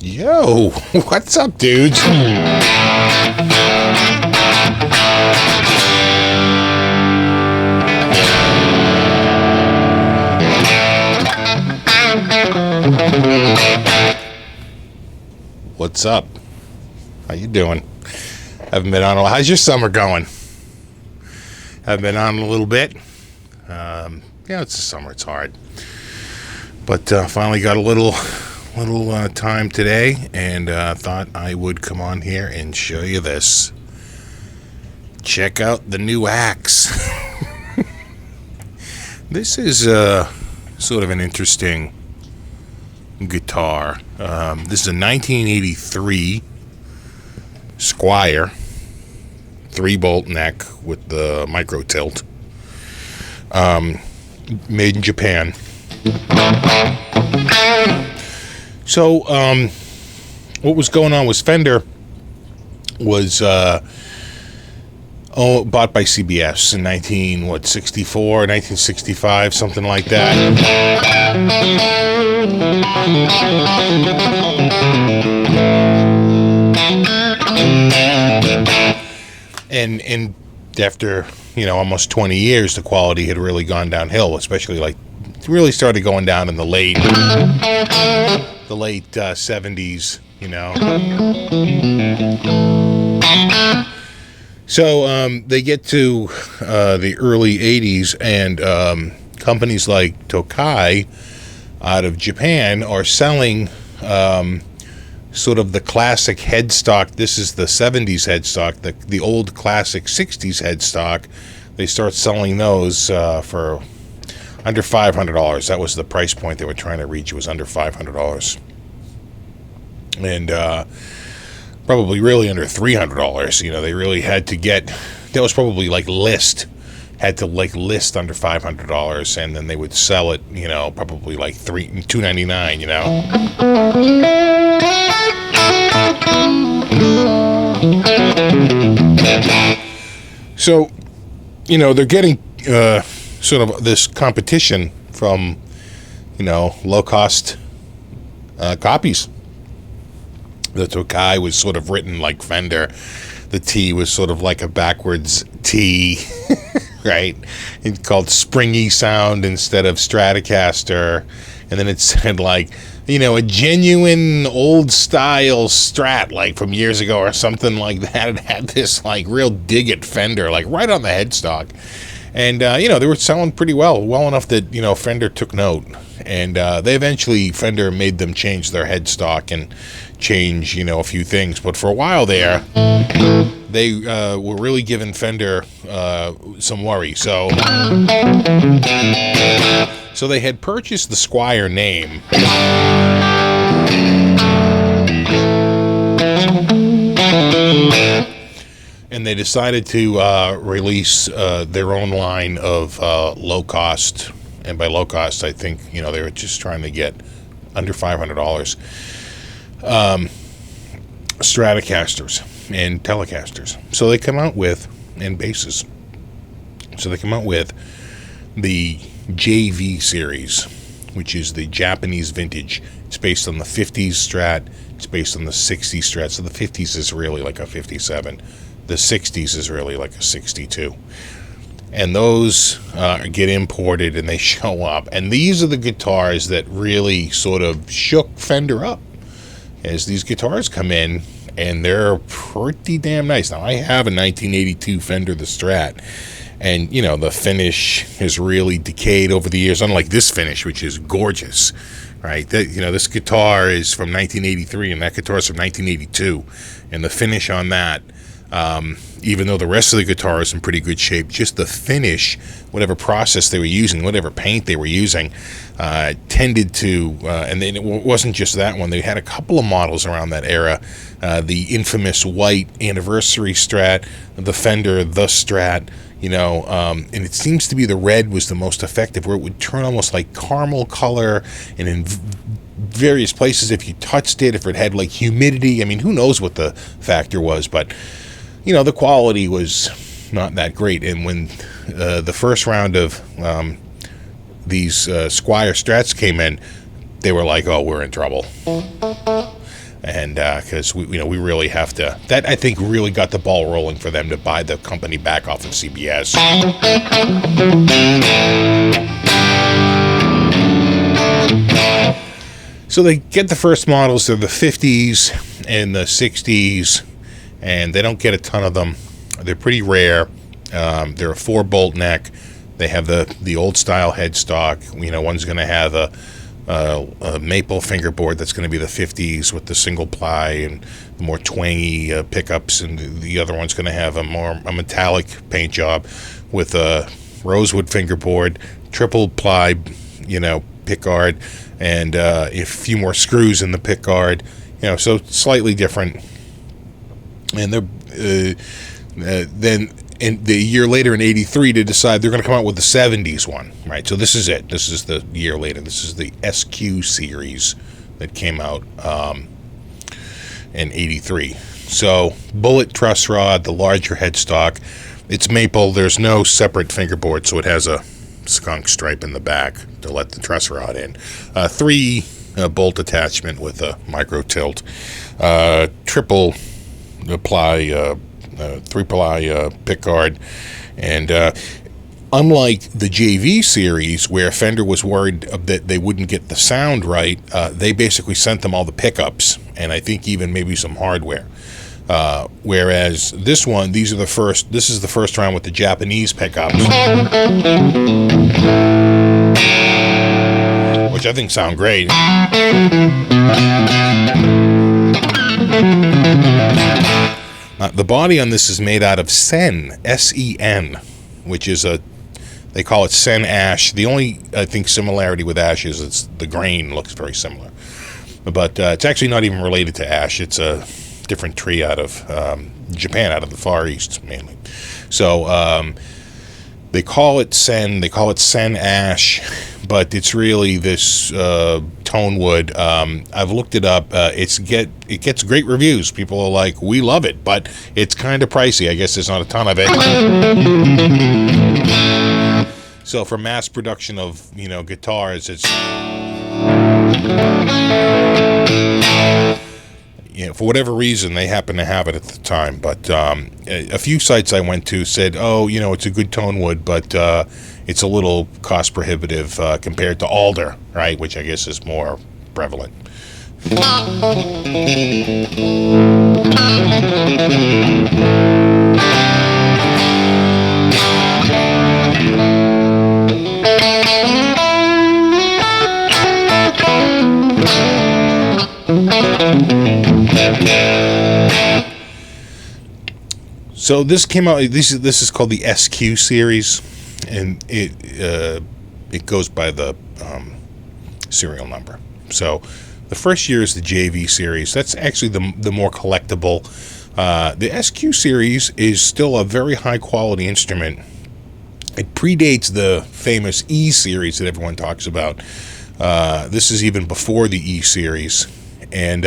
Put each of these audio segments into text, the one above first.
Yo, what's up, dudes? What's up? How you doing? Haven't been on a while. How's your summer going? Haven't been on a little bit. Yeah, it's the summer. It's hard. But finally got a little time today, and thought I would come on here and show you this. Check out the new axe. This is sort of an interesting guitar. This is a 1983 Squier 3-bolt neck with the micro tilt. Made in Japan. So, what was going on was Fender was bought by CBS in 1965, something like that. And after, almost 20 years, the quality had really gone downhill, especially really started going down in the late 70s, So they get to the early 80s, and companies like Tokai out of Japan are selling sort of the classic headstock. This is the 70s headstock, the old classic 60s headstock. They start selling those for under $500. That was the price point they were trying to reach. It was under $500. And probably really under $300. They really had to get, that was probably had to list under $500, and then they would sell it, probably like $299, So, they're getting sort of this competition from, low-cost copies. The Tokai was sort of written like Fender. The T was sort of like a backwards T, right? It's called Springy Sound instead of Stratocaster. And then it said a genuine old-style Strat, from years ago or something like that. It had this, real dig-it Fender, right on the headstock. And, they were selling pretty well enough that, Fender took note. And Fender made them change their headstock and change, a few things. But for a while there, they were really giving Fender some worry. So they had purchased the Squier name. And they decided to release their own line of low-cost, and by low-cost, I think, they were just trying to get under $500 Stratocasters and Telecasters. So they come out with, and basses. So they come out with the JV series, which is the Japanese vintage. It's based on the 50s Strat. It's based on the 60s Strat. So the 50s is really like a 57. The 60s is really like a 62. And those get imported and they show up. And these are the guitars that really sort of shook Fender up as these guitars come in, and they're pretty damn nice. Now, I have a 1982 Fender the Strat, and, the finish has really decayed over the years, unlike this finish, which is gorgeous, right? This guitar is from 1983, and that guitar is from 1982, and the finish on that, even though the rest of the guitar is in pretty good shape, just the finish, whatever process they were using, whatever paint they were using, tended to, and then it wasn't just that one. They had a couple of models around that era, the infamous white anniversary Strat, the Fender the Strat, and it seems to be the red was the most effective, where it would turn almost like caramel color, and in various places, if you touched it, if it had humidity, who knows what the factor was, but the quality was not that great. And when the first round of these Squier Strats came in, they were like, oh, we're in trouble. And because we really have to. That, I think, really got the ball rolling for them to buy the company back off of CBS. So they get the first models. They're the 50s and the 60s, and they don't get a ton of them. They're pretty rare. They're a 4-bolt neck. They have the old style headstock. One's going to have a maple fingerboard that's going to be the 50s with the single ply and the more twangy pickups, and the other one's going to have a metallic paint job with a rosewood fingerboard, triple ply, pickguard, and a few more screws in the pickguard. So slightly different. And they're then. And the year later in '83, they decide they're going to come out with the '70s one, right? So this is it. This is the year later. This is the SQ series that came out in '83. So bullet truss rod, the larger headstock. It's maple. There's no separate fingerboard, so it has a skunk stripe in the back to let the truss rod in. 3 bolt attachment with a micro tilt. Triple ply. 3-ply pickguard, and unlike the JV series where Fender was worried that they wouldn't get the sound right, they basically sent them all the pickups and I think even maybe some hardware. Whereas this one, this is the first round with the Japanese pickups, which I think sound great. The body on this is made out of Sen, S-E-N, which is they call it Sen ash. The only, I think, similarity with ash is it's the grain looks very similar. But it's actually not even related to ash. It's a different tree out of Japan, out of the Far East, mainly. So they call it Sen ash, but it's really this tone wood. I've looked it up. It gets great reviews. People are like, we love it, but it's kind of pricey. I guess there's not a ton of it. So for mass production of guitars, it's for whatever reason they happen to have it at the time. But a few sites I went to said, it's a good tone wood, but it's a little cost prohibitive compared to alder, right? Which I guess is more prevalent. So this came out. This is called the SQ series, and it goes by the serial number. So the first year is the JV series. That's actually the more collectible. The SQ series is still a very high quality instrument. It predates the famous E series that everyone talks about. This is even before the E series. And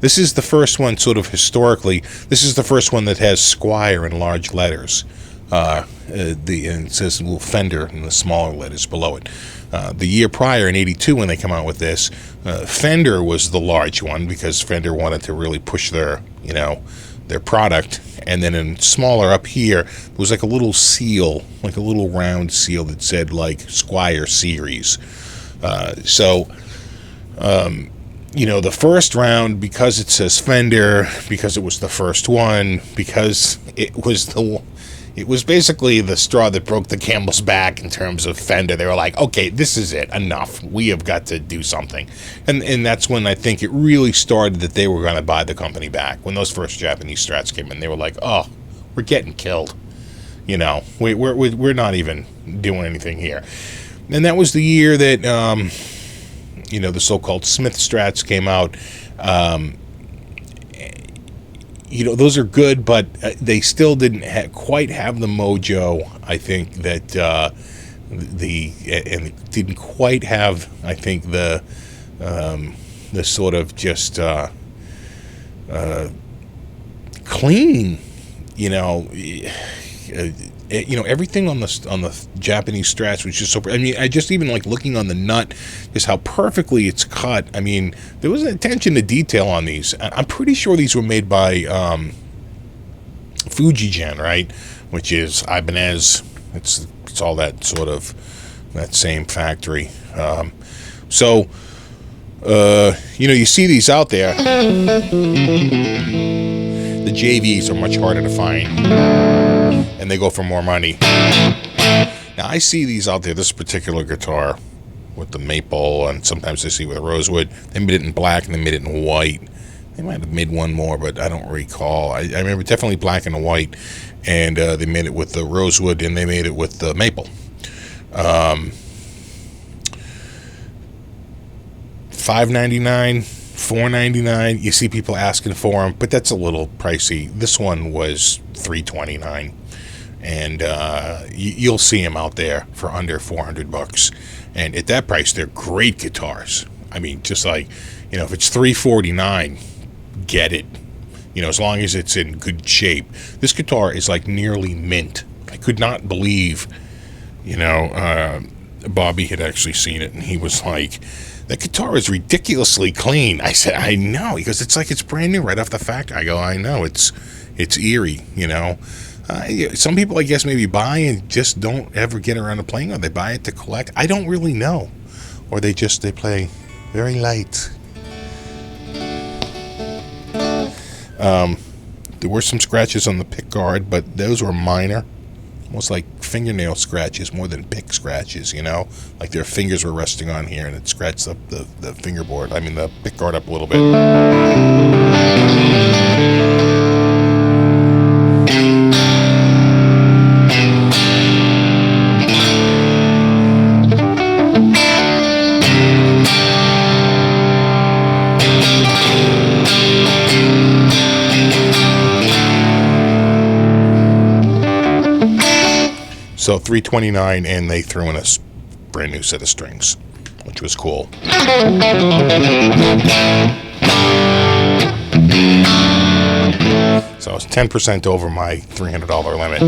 this is the first one, sort of historically, this is the first one that has Squier in large letters. And it says little Fender in the smaller letters below it. The year prior, in '82, when they come out with this, Fender was the large one because Fender wanted to really push their product. And then in smaller up here, there was like a little seal, like a little round seal that said like Squier Series. The first round, because it says Fender, because it was the first one, because it was basically the straw that broke the camel's back in terms of Fender. They were like, okay, this is it, enough. We have got to do something. And that's when I think it really started that they were going to buy the company back. When those first Japanese Strats came in, they were like, oh, we're getting killed. We're not even doing anything here. And that was the year that the so-called Smith Strats came out. Those are good, but they still didn't quite have the mojo, I think, that and didn't quite have, I think, the sort of just clean, you know, everything on the Japanese Strats was just so. I mean, I just even like looking on the nut, just how perfectly it's cut. I mean, there was an attention to detail on these. I'm pretty sure these were made by Fujigen, right? Which is Ibanez. It's all that sort of that same factory. So, you know, you see these out there. The JVs are much harder to find, and they go for more money. Now, I see these out there, this particular guitar with the maple, and sometimes I see with rosewood. They made it in black, and they made it in white. They might have made one more, but I don't recall. I remember definitely black and white, and they made it with the rosewood, and they made it with the maple. $5.99, $4.99. You see people asking for them, but that's a little pricey. This one was $3.29, and you'll see them out there for under $400. And at that price, they're great guitars. I mean, just like, you know, if it's $349, get it. You know, as long as it's in good shape. This guitar is like nearly mint. I could not believe, you know, Bobby had actually seen it, and he was like, "That guitar is ridiculously clean." I said, "I know." He goes, "It's like it's brand new right off the factory." I go, "I know. It's eerie, you know." Some people, I guess, maybe buy and just don't ever get around to playing it. They buy it to collect. I don't really know. Or they play very light. There were some scratches on the pick guard, but those were minor. Almost like fingernail scratches more than pick scratches, you know? Like their fingers were resting on here and it scratched up the fingerboard. I mean, the pick guard up a little bit. So $329, and they threw in a brand new set of strings, which was cool. So I was 10% over my $300 limit.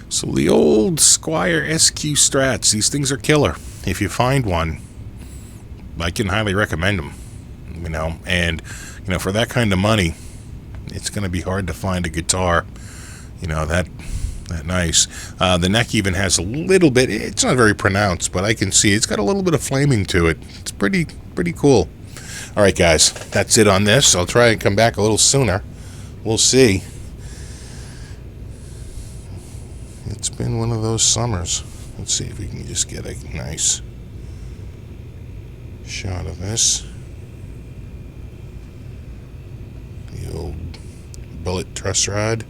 So the old Squier SQ Strats, these things are killer. If you find one, I can highly recommend them. You know, and you know, for that kind of money, it's going to be hard to find a guitar, you know, that nice. The neck even has a little bit. It's not very pronounced, but I can see it's got a little bit of flaming to it. It's pretty cool. All right, guys, that's it on this. I'll try and come back a little sooner. We'll see. It's been one of those summers. Let's see if we can just get a nice shot of this. The old bullet truss rod.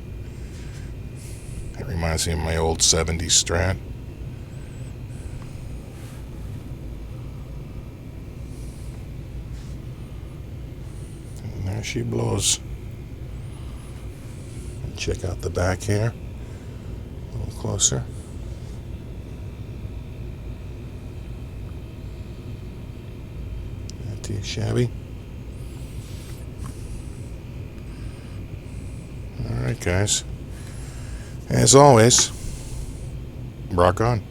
That reminds me of my old 70s Strat. And there she blows. And check out the back here. A little closer. Not too shabby. Alright, guys. As always, rock on.